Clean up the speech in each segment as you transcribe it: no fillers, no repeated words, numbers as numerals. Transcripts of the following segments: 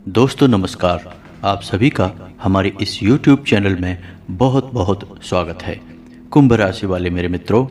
दोस्तों नमस्कार। आप सभी का हमारे इस YouTube चैनल में बहुत बहुत स्वागत है। कुंभ राशि वाले मेरे मित्रों,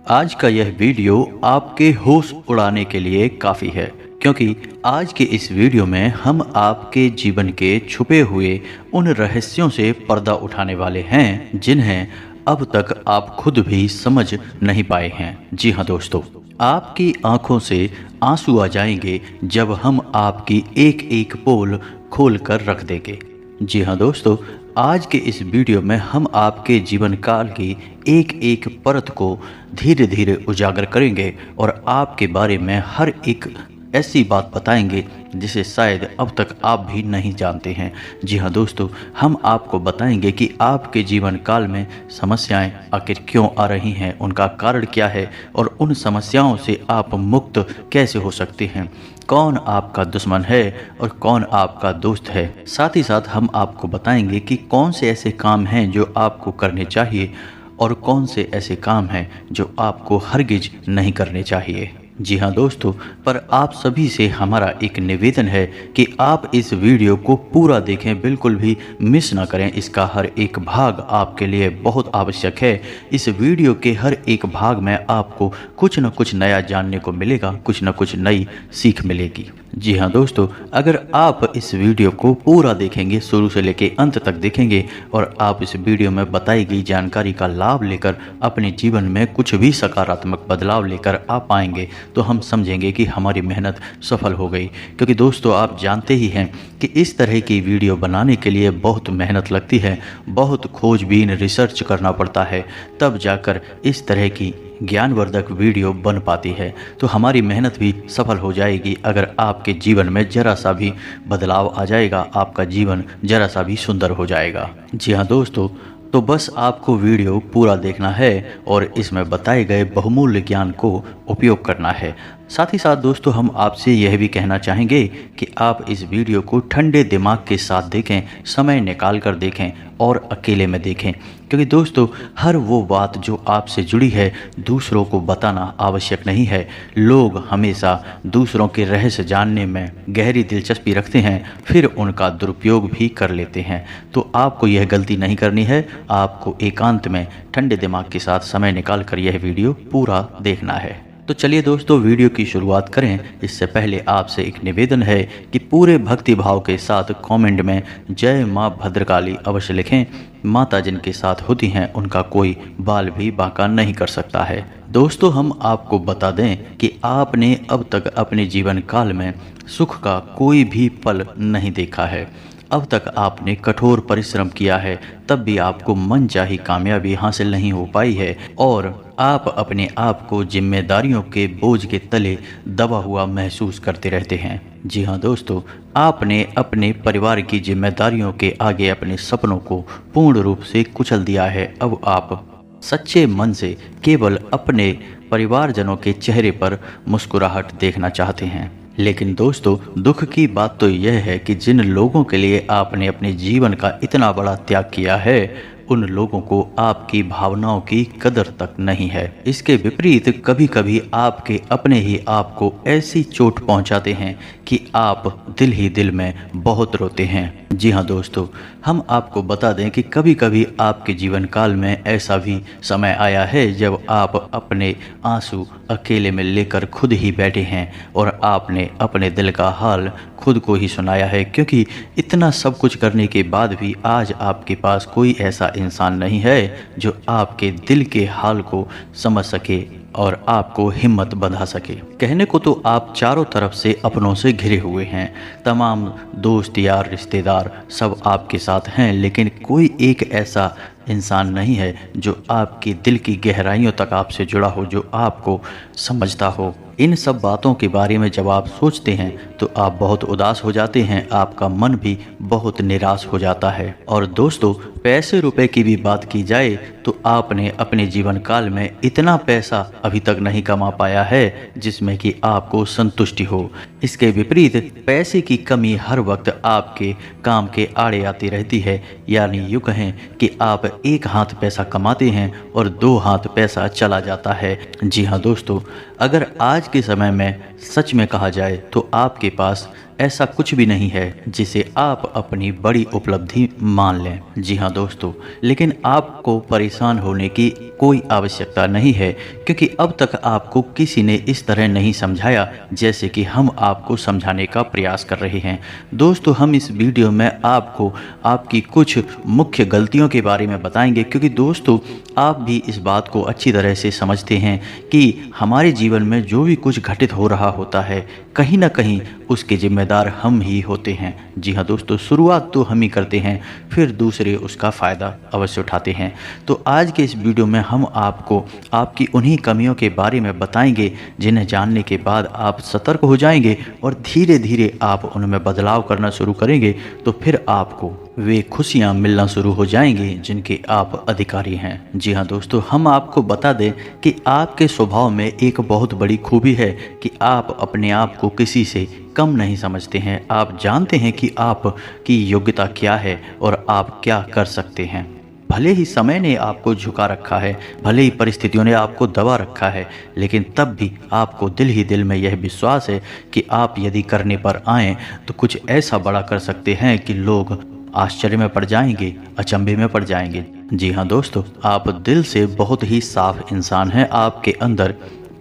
आज का यह वीडियो आपके होश उड़ाने के लिए काफ़ी है, क्योंकि आज के इस वीडियो में हम आपके जीवन के छुपे हुए उन रहस्यों से पर्दा उठाने वाले हैं जिन्हें अब तक आप खुद भी समझ नहीं पाए हैं। जी हाँ दोस्तों, आपकी आंखों से आंसू आ जाएंगे जब हम आपकी एक एक पोल खोल कर रख देंगे। जी हाँ दोस्तों, आज के इस वीडियो में हम आपके जीवन काल की एक एक परत को धीरे धीरे उजागर करेंगे और आपके बारे में हर एक ऐसी बात बताएंगे जिसे शायद अब तक आप भी नहीं जानते हैं। जी हाँ दोस्तों, हम आपको बताएंगे कि आपके जीवन काल में समस्याएं आखिर क्यों आ रही हैं, उनका कारण क्या है और उन समस्याओं से आप मुक्त कैसे हो सकते हैं, कौन आपका दुश्मन है और कौन आपका दोस्त है। साथ ही साथ हम आपको बताएंगे कि कौन से ऐसे काम हैं जो आपको करने चाहिए और कौन से ऐसे काम हैं जो आपको हरगिज नहीं करने चाहिए। जी हाँ दोस्तों, पर आप सभी से हमारा एक निवेदन है कि आप इस वीडियो को पूरा देखें, बिल्कुल भी मिस ना करें। इसका हर एक भाग आपके लिए बहुत आवश्यक है। इस वीडियो के हर एक भाग में आपको कुछ न कुछ नया जानने को मिलेगा, कुछ न कुछ नई सीख मिलेगी। जी हाँ दोस्तों, अगर आप इस वीडियो को पूरा देखेंगे, शुरू से लेकर अंत तक देखेंगे और आप इस वीडियो में बताई गई जानकारी का लाभ लेकर अपने जीवन में कुछ भी सकारात्मक बदलाव लेकर आ पाएंगे, तो हम समझेंगे कि हमारी मेहनत सफल हो गई। क्योंकि दोस्तों, आप जानते ही हैं कि इस तरह की वीडियो बनाने के लिए बहुत मेहनत लगती है, बहुत खोजबीन रिसर्च करना पड़ता है, तब जाकर इस तरह की ज्ञानवर्धक वीडियो बन पाती है। तो हमारी मेहनत भी सफल हो जाएगी अगर आपके जीवन में जरा सा भी बदलाव आ जाएगा, आपका जीवन जरा सा भी सुंदर हो जाएगा। जी हाँ दोस्तों, तो बस आपको वीडियो पूरा देखना है और इसमें बताए गए बहुमूल्य ज्ञान को उपयोग करना है। साथ ही साथ दोस्तों, हम आपसे यह भी कहना चाहेंगे कि आप इस वीडियो को ठंडे दिमाग के साथ देखें, समय निकाल कर देखें और अकेले में देखें। क्योंकि दोस्तों, हर वो बात जो आपसे जुड़ी है दूसरों को बताना आवश्यक नहीं है। लोग हमेशा दूसरों के रहस्य जानने में गहरी दिलचस्पी रखते हैं, फिर उनका दुरुपयोग भी कर लेते हैं। तो आपको यह गलती नहीं करनी है। आपको एकांत में ठंडे दिमाग के साथ समय निकाल कर यह वीडियो पूरा देखना है। तो चलिए दोस्तों, वीडियो की शुरुआत करें। इससे पहले आपसे एक निवेदन है कि पूरे भक्ति भाव के साथ कमेंट में जय माँ भद्रकाली अवश्य लिखें। माता जिनके साथ होती हैं उनका कोई बाल भी बांका नहीं कर सकता है। दोस्तों, हम आपको बता दें कि आपने अब तक अपने जीवन काल में सुख का कोई भी पल नहीं देखा है। अब तक आपने कठोर परिश्रम किया है, तब भी आपको मनचाही कामयाबी हासिल नहीं हो पाई है और आप अपने आप को जिम्मेदारियों के बोझ के तले दबा हुआ महसूस करते रहते हैं। जी हाँ दोस्तों, आपने अपने परिवार की जिम्मेदारियों के आगे अपने सपनों को पूर्ण रूप से कुचल दिया है। अब आप सच्चे मन से केवल अपने परिवारजनों के चेहरे पर मुस्कुराहट देखना चाहते हैं। लेकिन दोस्तों, दुख की बात तो यह है कि जिन लोगों के लिए आपने अपने जीवन का इतना बड़ा त्याग किया है, उन लोगों को आपकी भावनाओं की कदर तक नहीं है। इसके विपरीत कभी कभी आपके अपने ही आपको ऐसी चोट पहुंचाते हैं कि आप दिल ही दिल में बहुत रोते हैं। जी हाँ दोस्तों, हम आपको बता दें कि कभी कभी आपके जीवन काल में ऐसा भी समय आया है जब आप अपने आंसू अकेले में लेकर खुद ही बैठे हैं और आपने अपने दिल का हाल खुद को ही सुनाया है। क्योंकि इतना सब कुछ करने के बाद भी आज आपके पास कोई ऐसा इंसान नहीं है जो आपके दिल के हाल को समझ सके और आपको हिम्मत बंधा सके। कहने को तो आप चारों तरफ से अपनों से घिरे हुए हैं, तमाम दोस्त यार रिश्तेदार सब आपके साथ हैं, लेकिन कोई एक ऐसा इंसान नहीं है जो आपके दिल की गहराइयों तक आपसे जुड़ा हो, जो आपको समझता हो। इन सब बातों के बारे में जब आप सोचते हैं तो आप बहुत उदास हो जाते हैं, आपका मन भी बहुत निराश हो जाता है। और दोस्तों, पैसे रुपए की भी बात की जाए तो आपने अपने जीवन काल में इतना पैसा अभी तक नहीं कमा पाया है जिसमें कि आपको संतुष्टि हो। इसके विपरीत पैसे की कमी हर वक्त आपके काम के आड़े आती रहती है। यानी यूँ कहें कि आप एक हाथ पैसा कमाते हैं और दो हाथ पैसा चला जाता है। जी हाँ दोस्तों, अगर आज के समय में सच में कहा जाए तो आपके पास ऐसा कुछ भी नहीं है जिसे आप अपनी बड़ी उपलब्धि मान लें। जी हाँ दोस्तों, लेकिन आपको परेशान होने की कोई आवश्यकता नहीं है, क्योंकि अब तक आपको किसी ने इस तरह नहीं समझाया जैसे कि हम आपको समझाने का प्रयास कर रहे हैं। दोस्तों, हम इस वीडियो में आपको आपकी कुछ मुख्य गलतियों के बारे में बताएंगे, क्योंकि दोस्तों आप भी इस बात को अच्छी तरह से समझते हैं कि हमारे जीवन में जो भी कुछ घटित हो रहा होता है, कहीं ना कहीं उसके जिम्मेदार हम ही होते हैं। जी हाँ दोस्तों, शुरुआत तो हम ही करते हैं, फिर दूसरे उसका फ़ायदा अवश्य उठाते हैं। तो आज के इस वीडियो में हम आपको आपकी उन्हीं कमियों के बारे में बताएंगे जिन्हें जानने के बाद आप सतर्क हो जाएंगे और धीरे धीरे आप उनमें बदलाव करना शुरू करेंगे, तो फिर आपको वे खुशियां मिलना शुरू हो जाएंगी जिनके आप अधिकारी हैं। जी हाँ दोस्तों, हम आपको बता दें कि आपके स्वभाव में एक बहुत बड़ी खूबी है कि आप अपने आप को किसी से कम नहीं समझते हैं। आप जानते हैं कि आपकी योग्यता क्या है और आप क्या कर सकते हैं। भले ही समय ने आपको झुका रखा है, भले ही परिस्थितियों ने आपको दबा रखा है, लेकिन तब भी आपको दिल ही दिल में यह विश्वास है कि आप यदि करने पर आएँ तो कुछ ऐसा बड़ा कर सकते हैं कि लोग आश्चर्य में पड़ जाएंगे, अचंभे में पड़ जाएंगे। जी हाँ दोस्तों, आप दिल से बहुत ही साफ इंसान हैं। आपके अंदर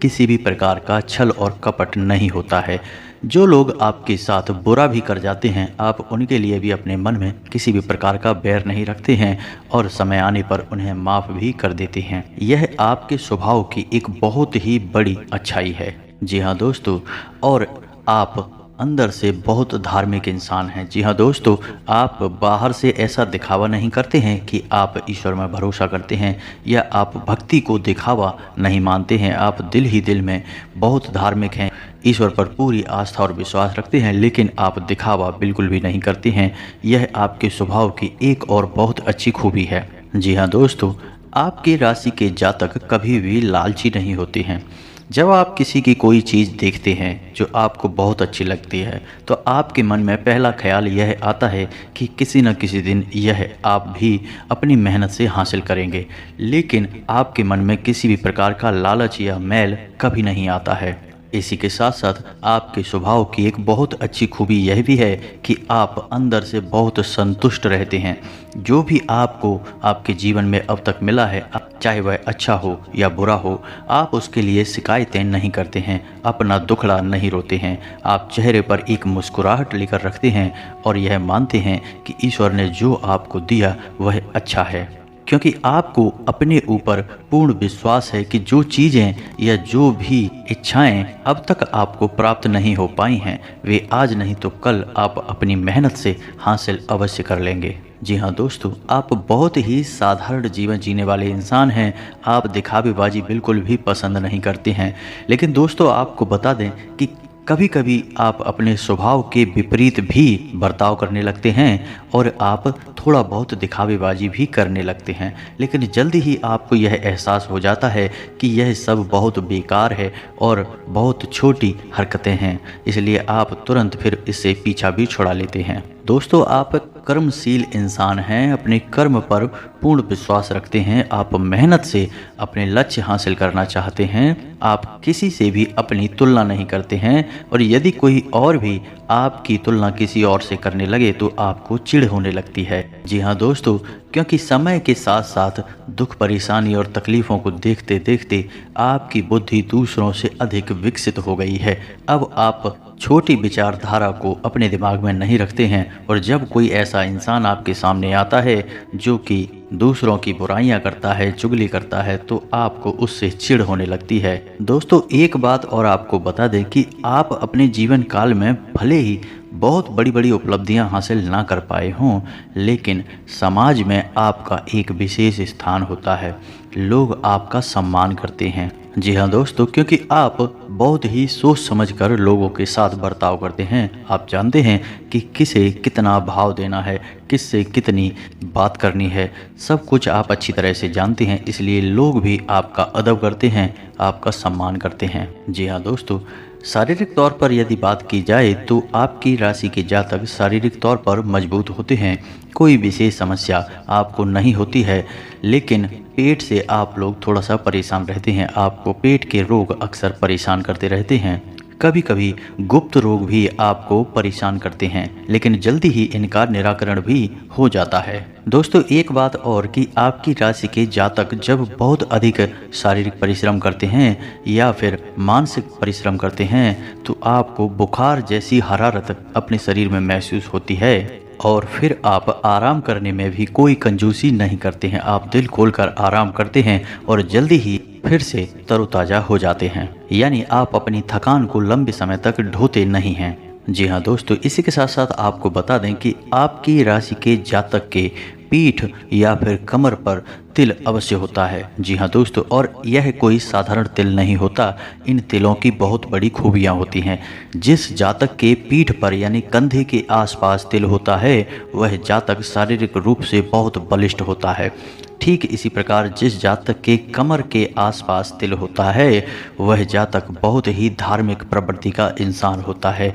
किसी भी प्रकार का छल और कपट नहीं होता है। जो लोग आपके साथ बुरा भी कर जाते हैं, आप उनके लिए भी अपने मन में किसी भी प्रकार का बैर नहीं रखते हैं और समय आने पर उन्हें माफ़ भी कर देते हैं। यह आपके स्वभाव की एक बहुत ही बड़ी अच्छाई है। जी हाँ दोस्तों, और आप अंदर से बहुत धार्मिक इंसान हैं। जी हाँ दोस्तों, आप बाहर से ऐसा दिखावा नहीं करते हैं कि आप ईश्वर में भरोसा करते हैं या आप भक्ति को दिखावा नहीं मानते हैं। आप दिल ही दिल में बहुत धार्मिक हैं, ईश्वर पर पूरी आस्था और विश्वास रखते हैं, लेकिन आप दिखावा बिल्कुल भी नहीं करते हैं। यह आपके स्वभाव की एक और बहुत अच्छी खूबी है। जी हाँ दोस्तों, आपकी राशि के जातक कभी भी लालची नहीं होते हैं। जब आप किसी की कोई चीज़ देखते हैं जो आपको बहुत अच्छी लगती है, तो आपके मन में पहला ख्याल यह आता है कि किसी न किसी दिन यह आप भी अपनी मेहनत से हासिल करेंगे, लेकिन आपके मन में किसी भी प्रकार का लालच या मैल कभी नहीं आता है। इसी के साथ साथ आपके स्वभाव की एक बहुत अच्छी खूबी यह भी है कि आप अंदर से बहुत संतुष्ट रहते हैं। जो भी आपको आपके जीवन में अब तक मिला है, चाहे वह अच्छा हो या बुरा हो, आप उसके लिए शिकायतें नहीं करते हैं, अपना दुखड़ा नहीं रोते हैं। आप चेहरे पर एक मुस्कुराहट लेकर रखते हैं और यह मानते हैं कि ईश्वर ने जो आपको दिया वह अच्छा है, क्योंकि आपको अपने ऊपर पूर्ण विश्वास है कि जो चीज़ें या जो भी इच्छाएं अब तक आपको प्राप्त नहीं हो पाई हैं, वे आज नहीं तो कल आप अपनी मेहनत से हासिल अवश्य कर लेंगे। जी हाँ दोस्तों, आप बहुत ही साधारण जीवन जीने वाले इंसान हैं। आप दिखावेबाजी बिल्कुल भी पसंद नहीं करते हैं, लेकिन दोस्तों आपको बता दें कि कभी कभी आप अपने स्वभाव के विपरीत भी बर्ताव करने लगते हैं और आप थोड़ा बहुत दिखावेबाजी भी करने लगते हैं, लेकिन जल्दी ही आपको यह एहसास हो जाता है कि यह सब बहुत बेकार है और बहुत छोटी हरकतें हैं, इसलिए आप तुरंत फिर इससे पीछा भी छुड़ा लेते हैं। दोस्तों, आप कर्मशील इंसान हैं, अपने कर्म पर पूर्ण विश्वास रखते हैं, आप मेहनत से अपने लक्ष्य हासिल करना चाहते हैं, आप किसी से भी अपनी तुलना नहीं करते हैं और यदि कोई और भी आपकी तुलना किसी और से करने लगे तो आपको चिढ़ होने लगती है। जी हाँ दोस्तों, क्योंकि समय के साथ साथ दुख, परेशानी और तकलीफ़ों को देखते देखते आपकी बुद्धि दूसरों से अधिक विकसित हो गई है। अब आप छोटी विचारधारा को अपने दिमाग में नहीं रखते हैं और जब कोई ऐसा इंसान आपके सामने आता है जो कि दूसरों की बुराइयां करता है, चुगली करता है, तो आपको उससे चिढ़ होने लगती है। दोस्तों, एक बात और आपको बता दें कि आप अपने जीवन काल में भले ही बहुत बड़ी बड़ी उपलब्धियां हासिल ना कर पाए हों, लेकिन समाज में आपका एक विशेष स्थान होता है। लोग आपका सम्मान करते हैं। जी हाँ दोस्तों, क्योंकि आप बहुत ही सोच समझकर लोगों के साथ बर्ताव करते हैं। आप जानते हैं कि किसे कितना भाव देना है, किससे कितनी बात करनी है, सब कुछ आप अच्छी तरह से जानते हैं, इसलिए लोग भी आपका अदब करते हैं, आपका सम्मान करते हैं। जी हाँ दोस्तों, शारीरिक तौर पर यदि बात की जाए तो आपकी राशि के जातक शारीरिक तौर पर मजबूत होते हैं। कोई विशेष समस्या आपको नहीं होती है, लेकिन पेट से आप लोग थोड़ा सा परेशान रहते हैं। आपको पेट के रोग अक्सर परेशान करते रहते हैं। कभी कभी गुप्त रोग भी आपको परेशान करते हैं, लेकिन जल्दी ही इनका निराकरण भी हो जाता है। दोस्तों एक बात और कि आपकी राशि के जातक जब बहुत अधिक शारीरिक परिश्रम करते हैं या फिर मानसिक परिश्रम करते हैं तो आपको बुखार जैसी हरारत अपने शरीर में महसूस होती है और फिर आप आराम करने में भी कोई कंजूसी नहीं करते हैं। आप दिल खोलकर आराम करते हैं और जल्दी ही फिर से तरोताज़ा हो जाते हैं, यानी आप अपनी थकान को लंबे समय तक ढोते नहीं हैं। जी हाँ दोस्तों, इसी के साथ साथ आपको बता दें कि आपकी राशि के जातक के पीठ या फिर कमर पर तिल अवश्य होता है। जी हाँ दोस्तों, और यह कोई साधारण तिल नहीं होता। इन तिलों की बहुत बड़ी खूबियाँ होती हैं। जिस जातक के पीठ पर यानी कंधे के आसपास तिल होता है वह जातक शारीरिक रूप से बहुत बलिष्ठ होता है। ठीक इसी प्रकार जिस जातक के कमर के आसपास तिल होता है वह जातक बहुत ही धार्मिक प्रवृत्ति का इंसान होता है।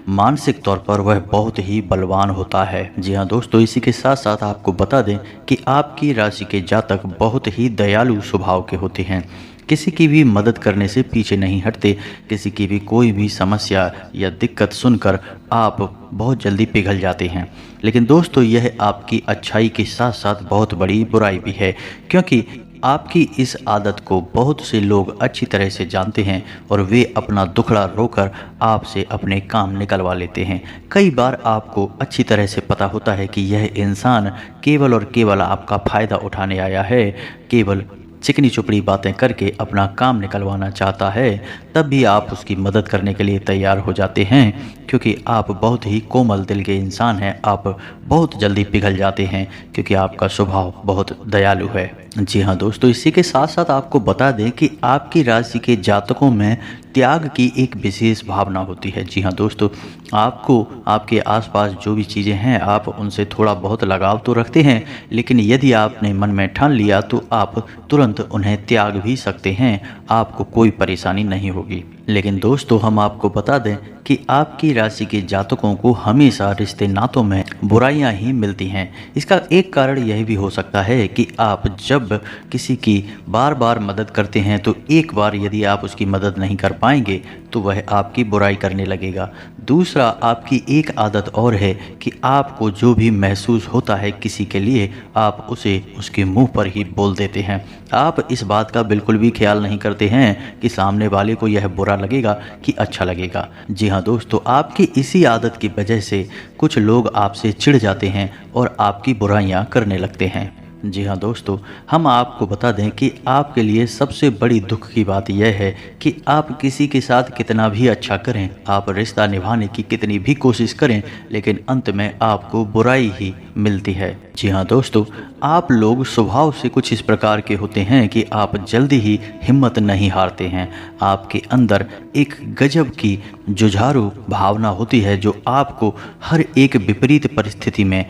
मानसिक तौर पर वह बहुत ही बलवान होता है। जी हाँ दोस्तों, इसी के साथ साथ आपको बता दें कि आपकी राशि के जातक बहुत ही दयालु स्वभाव के होते हैं। किसी की भी मदद करने से पीछे नहीं हटते। किसी की भी कोई भी समस्या या दिक्कत सुनकर आप बहुत जल्दी पिघल जाते हैं। लेकिन दोस्तों यह आपकी अच्छाई के साथ साथ बहुत बड़ी बुराई भी है, क्योंकि आपकी इस आदत को बहुत से लोग अच्छी तरह से जानते हैं और वे अपना दुखड़ा रोकर आपसे अपने काम निकलवा लेते हैं। कई बार आपको अच्छी तरह से पता होता है कि यह इंसान केवल और केवल आपका फ़ायदा उठाने आया है, केवल चिकनी चुपड़ी बातें करके अपना काम निकलवाना चाहता है, तब भी आप उसकी मदद करने के लिए तैयार हो जाते हैं, क्योंकि आप बहुत ही कोमल दिल के इंसान हैं। आप बहुत जल्दी पिघल जाते हैं क्योंकि आपका स्वभाव बहुत दयालु है। जी हाँ दोस्तों, इसी के साथ साथ आपको बता दें कि आपकी राशि के जातकों में त्याग की एक विशेष भावना होती है। जी हाँ दोस्तों, आपको आपके आसपास जो भी चीज़ें हैं आप उनसे थोड़ा बहुत लगाव तो रखते हैं, लेकिन यदि आपने मन में ठान लिया तो आप तुरंत उन्हें त्याग भी सकते हैं। आपको कोई परेशानी नहीं होगी। लेकिन दोस्तों हम आपको बता दें कि आपकी राशि के जातकों को हमेशा रिश्ते नातों में बुराइयां ही मिलती हैं। इसका एक कारण यह भी हो सकता है कि आप जब किसी की बार बार मदद करते हैं तो एक बार यदि आप उसकी मदद नहीं कर पाएंगे तो वह आपकी बुराई करने लगेगा। दूसरा, आपकी एक आदत और है कि आपको जो भी महसूस होता है किसी के लिए आप उसे उसके मुंह पर ही बोल देते हैं। आप इस बात का बिल्कुल भी ख्याल नहीं करते हैं कि सामने वाले को यह बुरा लगेगा कि अच्छा लगेगा। जी हाँ दोस्तों, आपकी इसी आदत की वजह से कुछ लोग आपसे चिढ़ जाते हैं और आपकी बुराइयां करने लगते हैं। जी हाँ दोस्तों, हम आपको बता दें कि आपके लिए सबसे बड़ी दुख की बात यह है कि आप किसी के साथ कितना भी अच्छा करें, आप रिश्ता निभाने की कितनी भी कोशिश करें, लेकिन अंत में आपको बुराई ही मिलती है। जी हाँ दोस्तों, आप लोग स्वभाव से कुछ इस प्रकार के होते हैं कि आप जल्दी ही हिम्मत नहीं हारते हैं। आपके अंदर एक गजब की जुझारू भावना होती है जो आपको हर एक विपरीत परिस्थिति में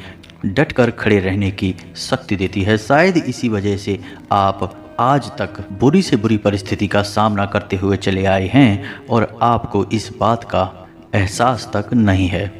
डटकर खड़े रहने की शक्ति देती है। शायद इसी वजह से आप आज तक बुरी से बुरी परिस्थिति का सामना करते हुए चले आए हैं और आपको इस बात का एहसास तक नहीं है।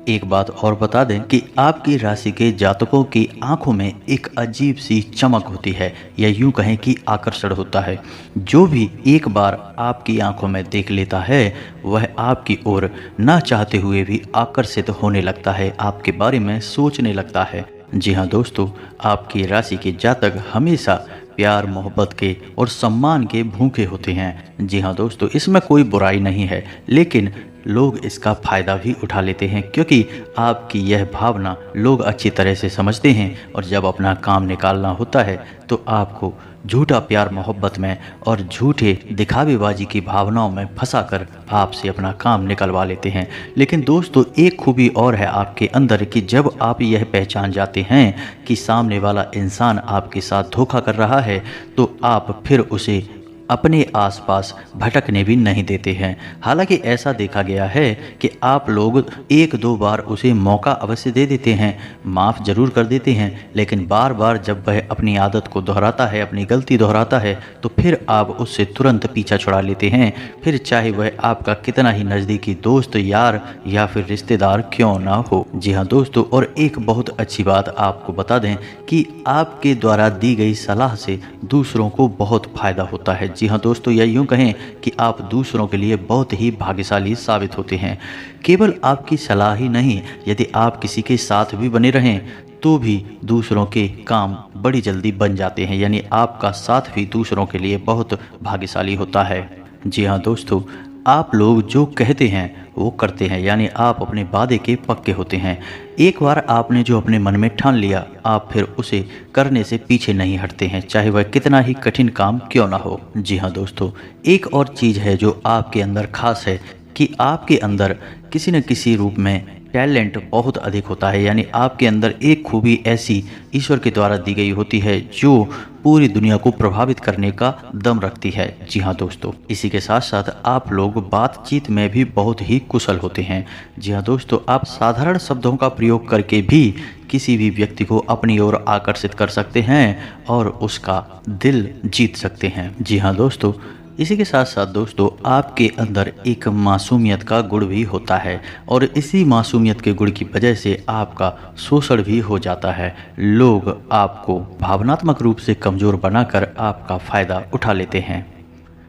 एक बात और बता दें कि आपकी राशि के जातकों की आंखों में एक अजीब सी चमक होती है, या यूं कहें कि आकर्षण होता है। जो भी एक बार आपकी आंखों में देख लेता है वह आपकी ओर ना चाहते हुए भी आकर्षित होने लगता है, आपके बारे में सोचने लगता है। जी हाँ दोस्तों, आपकी राशि के जातक हमेशा प्यार मोहब्बत के और सम्मान के भूखे होते हैं। जी हाँ दोस्तों, इसमें कोई बुराई नहीं है, लेकिन लोग इसका फ़ायदा भी उठा लेते हैं, क्योंकि आपकी यह भावना लोग अच्छी तरह से समझते हैं और जब अपना काम निकालना होता है तो आपको झूठा प्यार मोहब्बत में और झूठे दिखावेबाजी की भावनाओं में फंसाकर आपसे अपना काम निकलवा लेते हैं। लेकिन दोस्तों एक खूबी और है आपके अंदर कि जब आप यह पहचान जाते हैं कि सामने वाला इंसान आपके साथ धोखा कर रहा है तो आप फिर उसे अपने आसपास भटकने भी नहीं देते हैं। हालांकि ऐसा देखा गया है कि आप लोग एक दो बार उसे मौका अवश्य दे देते हैं, माफ़ जरूर कर देते हैं, लेकिन बार बार जब वह अपनी आदत को दोहराता है, अपनी गलती दोहराता है, तो फिर आप उससे तुरंत पीछा छुड़ा लेते हैं, फिर चाहे वह आपका कितना ही नज़दीकी दोस्त, यार या फिर रिश्तेदार क्यों ना हो। जी हाँ दोस्तों, और एक बहुत अच्छी बात आपको बता दें कि आपके द्वारा दी गई सलाह से दूसरों को बहुत फ़ायदा होता है। जी हाँ दोस्तों, या यूँ कहें कि आप दूसरों के लिए बहुत ही भाग्यशाली साबित होते हैं। केवल आपकी सलाह ही नहीं, यदि आप किसी के साथ भी बने रहें तो भी दूसरों के काम बड़ी जल्दी बन जाते हैं, यानी आपका साथ भी दूसरों के लिए बहुत भाग्यशाली होता है। जी हाँ दोस्तों, आप लोग जो कहते हैं वो करते हैं, यानी आप अपने वादे के पक्के होते हैं। एक बार आपने जो अपने मन में ठान लिया, आप फिर उसे करने से पीछे नहीं हटते हैं, चाहे वह कितना ही कठिन काम क्यों ना हो। जी हाँ दोस्तों, एक और चीज़ है जो आपके अंदर खास है कि आपके अंदर किसी न किसी रूप में टैलेंट बहुत अधिक होता है, यानी आपके अंदर एक खूबी ऐसी ईश्वर के द्वारा दी गई होती है जो पूरी दुनिया को प्रभावित करने का दम रखती है। जी हाँ दोस्तों, इसी के साथ साथ आप लोग बातचीत में भी बहुत ही कुशल होते हैं। जी हाँ दोस्तों, आप साधारण शब्दों का प्रयोग करके भी किसी भी व्यक्ति को अपनी ओर आकर्षित कर सकते हैं और उसका दिल जीत सकते हैं। जी हाँ दोस्तों, इसी के साथ साथ दोस्तों, आपके अंदर एक मासूमियत का गुण भी होता है और इसी मासूमियत के गुण की वजह से आपका शोषण भी हो जाता है। लोग आपको भावनात्मक रूप से कमज़ोर बनाकर आपका फ़ायदा उठा लेते हैं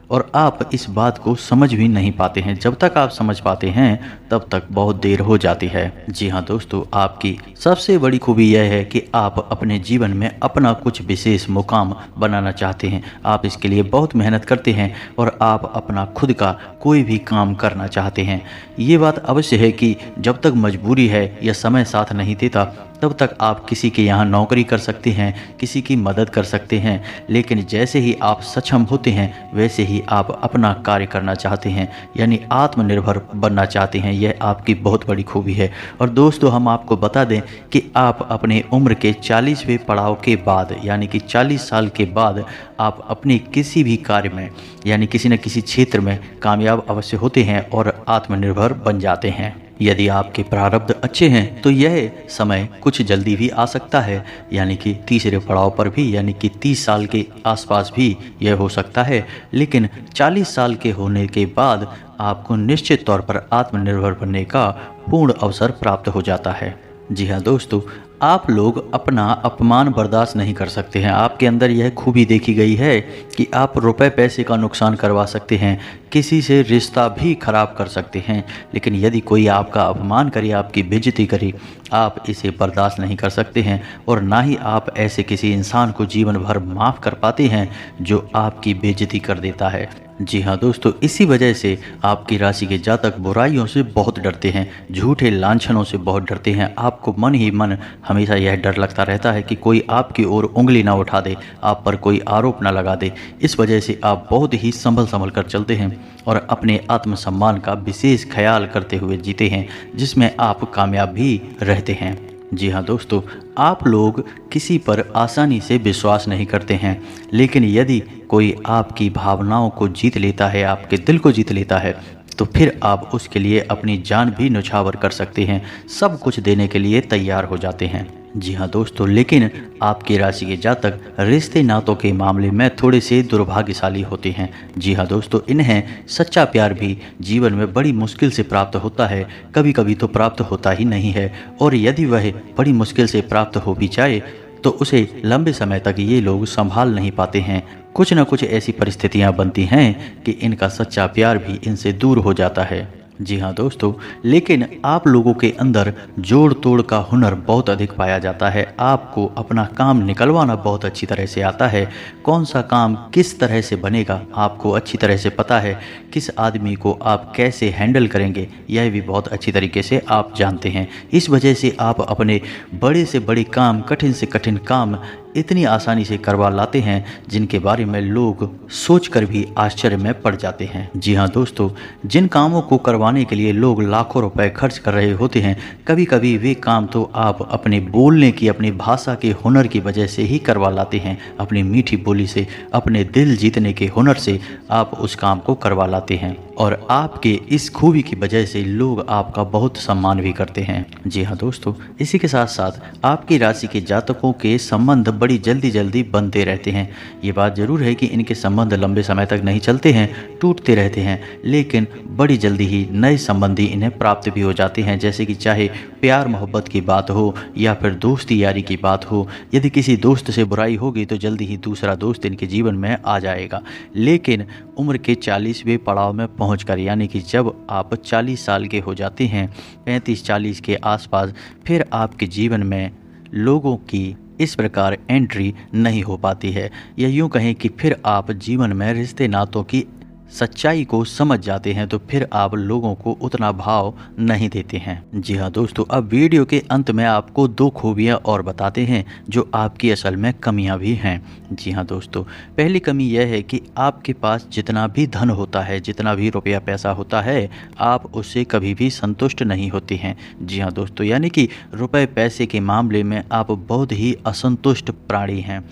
और आप इस बात को समझ भी नहीं पाते हैं। जब तक आप समझ पाते हैं तब तक बहुत देर हो जाती है। जी हाँ दोस्तों, आपकी सबसे बड़ी खूबी यह है कि आप अपने जीवन में अपना कुछ विशेष मुकाम बनाना चाहते हैं। आप इसके लिए बहुत मेहनत करते हैं और आप अपना खुद का कोई भी काम करना चाहते हैं। ये बात अवश्य है कि जब तक मजबूरी है या समय साथ नहीं देता तब तक आप किसी के यहाँ नौकरी कर सकते हैं, किसी की मदद कर सकते हैं, लेकिन जैसे ही आप सक्षम होते हैं वैसे ही आप अपना कार्य करना चाहते हैं, यानी आत्मनिर्भर बनना चाहते हैं। यह आपकी बहुत बड़ी खूबी है। और दोस्तों, हम आपको बता दें कि आप अपने उम्र के 40वें पड़ाव के बाद, यानी कि 40 साल के बाद आप अपने किसी भी कार्य में यानी किसी न किसी क्षेत्र में कामयाब अवश्य होते हैं और आत्मनिर्भर बन जाते हैं। यदि आपके प्रारब्ध अच्छे हैं तो यह समय कुछ जल्दी भी आ सकता है, यानी कि तीसरे पड़ाव पर भी, यानी कि 30 साल के आसपास भी यह हो सकता है। लेकिन 40 साल के होने के बाद आपको निश्चित तौर पर आत्मनिर्भर बनने का पूर्ण अवसर प्राप्त हो जाता है। जी हाँ दोस्तों, आप लोग अपना अपमान बर्दाश्त नहीं कर सकते हैं। आपके अंदर यह खूबी देखी गई है कि आप रुपए पैसे का नुकसान करवा सकते हैं, किसी से रिश्ता भी खराब कर सकते हैं, लेकिन यदि कोई आपका अपमान करे, आपकी बेइज्जती करे, आप इसे बर्दाश्त नहीं कर सकते हैं और ना ही आप ऐसे किसी इंसान को जीवन भर माफ़ कर पाते हैं जो आपकी बेइज्जती कर देता है। जी हाँ दोस्तों, इसी वजह से आपकी राशि के जातक बुराइयों से बहुत डरते हैं, झूठे लांछनों से बहुत डरते हैं। आपको मन ही मन हमेशा यह डर लगता रहता है कि कोई आपकी ओर उंगली ना उठा दे, आप पर कोई आरोप ना लगा दे। इस वजह से आप बहुत ही संभल कर चलते हैं और अपने आत्मसम्मान का विशेष ख्याल करते हुए जीते हैं, जिसमें आप कामयाब भी रहते हैं। जी हाँ दोस्तों, आप लोग किसी पर आसानी से विश्वास नहीं करते हैं, लेकिन यदि कोई आपकी भावनाओं को जीत लेता है, आपके दिल को जीत लेता है, तो फिर आप उसके लिए अपनी जान भी न्यौछावर कर सकते हैं, सब कुछ देने के लिए तैयार हो जाते हैं। जी हाँ दोस्तों, लेकिन आपकी राशि के जातक रिश्ते नातों के मामले में थोड़े से दुर्भाग्यशाली होते हैं। जी हाँ दोस्तों, इन्हें सच्चा प्यार भी जीवन में बड़ी मुश्किल से प्राप्त होता है, कभी कभी तो प्राप्त होता ही नहीं है, और यदि वह बड़ी मुश्किल से प्राप्त हो भी जाए तो उसे लंबे समय तक ये लोग संभाल नहीं पाते हैं। कुछ न कुछ ऐसी परिस्थितियाँ बनती हैं कि इनका सच्चा प्यार भी इनसे दूर हो जाता है। जी हाँ दोस्तों, लेकिन आप लोगों के अंदर जोड़ तोड़ का हुनर बहुत अधिक पाया जाता है। आपको अपना काम निकलवाना बहुत अच्छी तरह से आता है। कौन सा काम किस तरह से बनेगा आपको अच्छी तरह से पता है। किस आदमी को आप कैसे हैंडल करेंगे यह भी बहुत अच्छी तरीके से आप जानते हैं। इस वजह से आप अपने बड़े से बड़े काम, कठिन से कठिन काम इतनी आसानी से करवा लाते हैं जिनके बारे में लोग सोचकर भी आश्चर्य में पड़ जाते हैं। जी हाँ दोस्तों, जिन कामों को करवाने के लिए लोग लाखों रुपए खर्च कर रहे होते हैं, कभी कभी वे काम तो आप अपने बोलने की, अपनी भाषा के हुनर की वजह से ही करवा लाते हैं। अपनी मीठी बोली से, अपने दिल जीतने के हुनर से आप उस काम को करवा लाते हैं और आपके इस खूबी की वजह से लोग आपका बहुत सम्मान भी करते हैं। जी हाँ दोस्तों, इसी के साथ साथ आपकी राशि के जातकों के संबंध बड़ी जल्दी जल्दी बनते रहते हैं। ये बात ज़रूर है कि इनके संबंध लंबे समय तक नहीं चलते हैं, टूटते रहते हैं, लेकिन बड़ी जल्दी ही नए संबंधी इन्हें प्राप्त भी हो जाते हैं। जैसे कि चाहे प्यार मोहब्बत की बात हो या फिर दोस्ती यारी की बात हो, यदि किसी दोस्त से बुराई होगी तो जल्दी ही दूसरा दोस्त इनके जीवन में आ जाएगा। लेकिन उम्र के 40वें पड़ाव में पहुंचकर, यानी कि जब आप 40 साल के हो जाते हैं, 35-40 के आसपास, फिर आपके जीवन में लोगों की इस प्रकार एंट्री नहीं हो पाती है, या यूँ कहें कि फिर आप जीवन में रिश्ते नातों की सच्चाई को समझ जाते हैं, तो फिर आप लोगों को उतना भाव नहीं देते हैं। जी हाँ दोस्तों, अब वीडियो के अंत में आपको 2 खूबियाँ और बताते हैं जो आपकी असल में कमियाँ भी हैं। जी हाँ दोस्तों, पहली कमी यह है कि आपके पास जितना भी धन होता है, जितना भी रुपया पैसा होता है, आप उससे कभी भी संतुष्ट नहीं होते हैं। जी हाँ दोस्तों, यानी कि रुपए पैसे के मामले में आप बहुत ही असंतुष्ट प्राणी हैं।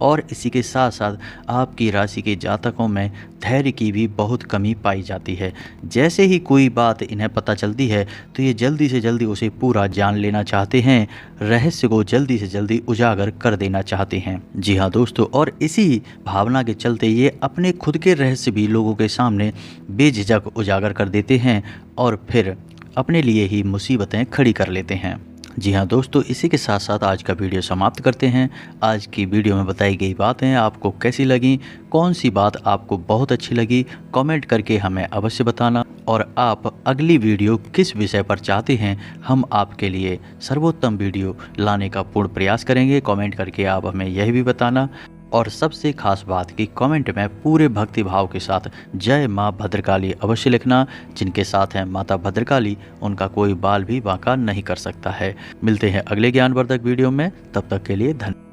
और इसी के साथ साथ आपकी राशि के जातकों में धैर्य की भी बहुत कमी पाई जाती है। जैसे ही कोई बात इन्हें पता चलती है तो ये जल्दी से जल्दी उसे पूरा जान लेना चाहते हैं, रहस्य को जल्दी से जल्दी उजागर कर देना चाहते हैं। जी हाँ दोस्तों, और इसी भावना के चलते ये अपने खुद के रहस्य भी लोगों के सामने बेझिझक उजागर कर देते हैं और फिर अपने लिए ही मुसीबतें खड़ी कर लेते हैं। जी हाँ दोस्तों, इसी के साथ साथ आज का वीडियो समाप्त करते हैं। आज की वीडियो में बताई गई बातें आपको कैसी लगी, कौन सी बात आपको बहुत अच्छी लगी, कमेंट करके हमें अवश्य बताना। और आप अगली वीडियो किस विषय पर चाहते हैं, हम आपके लिए सर्वोत्तम वीडियो लाने का पूर्ण प्रयास करेंगे। कमेंट करके आप हमें यह भी बताना। और सबसे खास बात कि कमेंट में पूरे भक्ति भाव के साथ जय माँ भद्रकाली अवश्य लिखना। जिनके साथ हैं माता भद्रकाली, उनका कोई बाल भी बांका नहीं कर सकता है। मिलते हैं अगले ज्ञानवर्धक वीडियो में, तब तक के लिए धन्यवाद।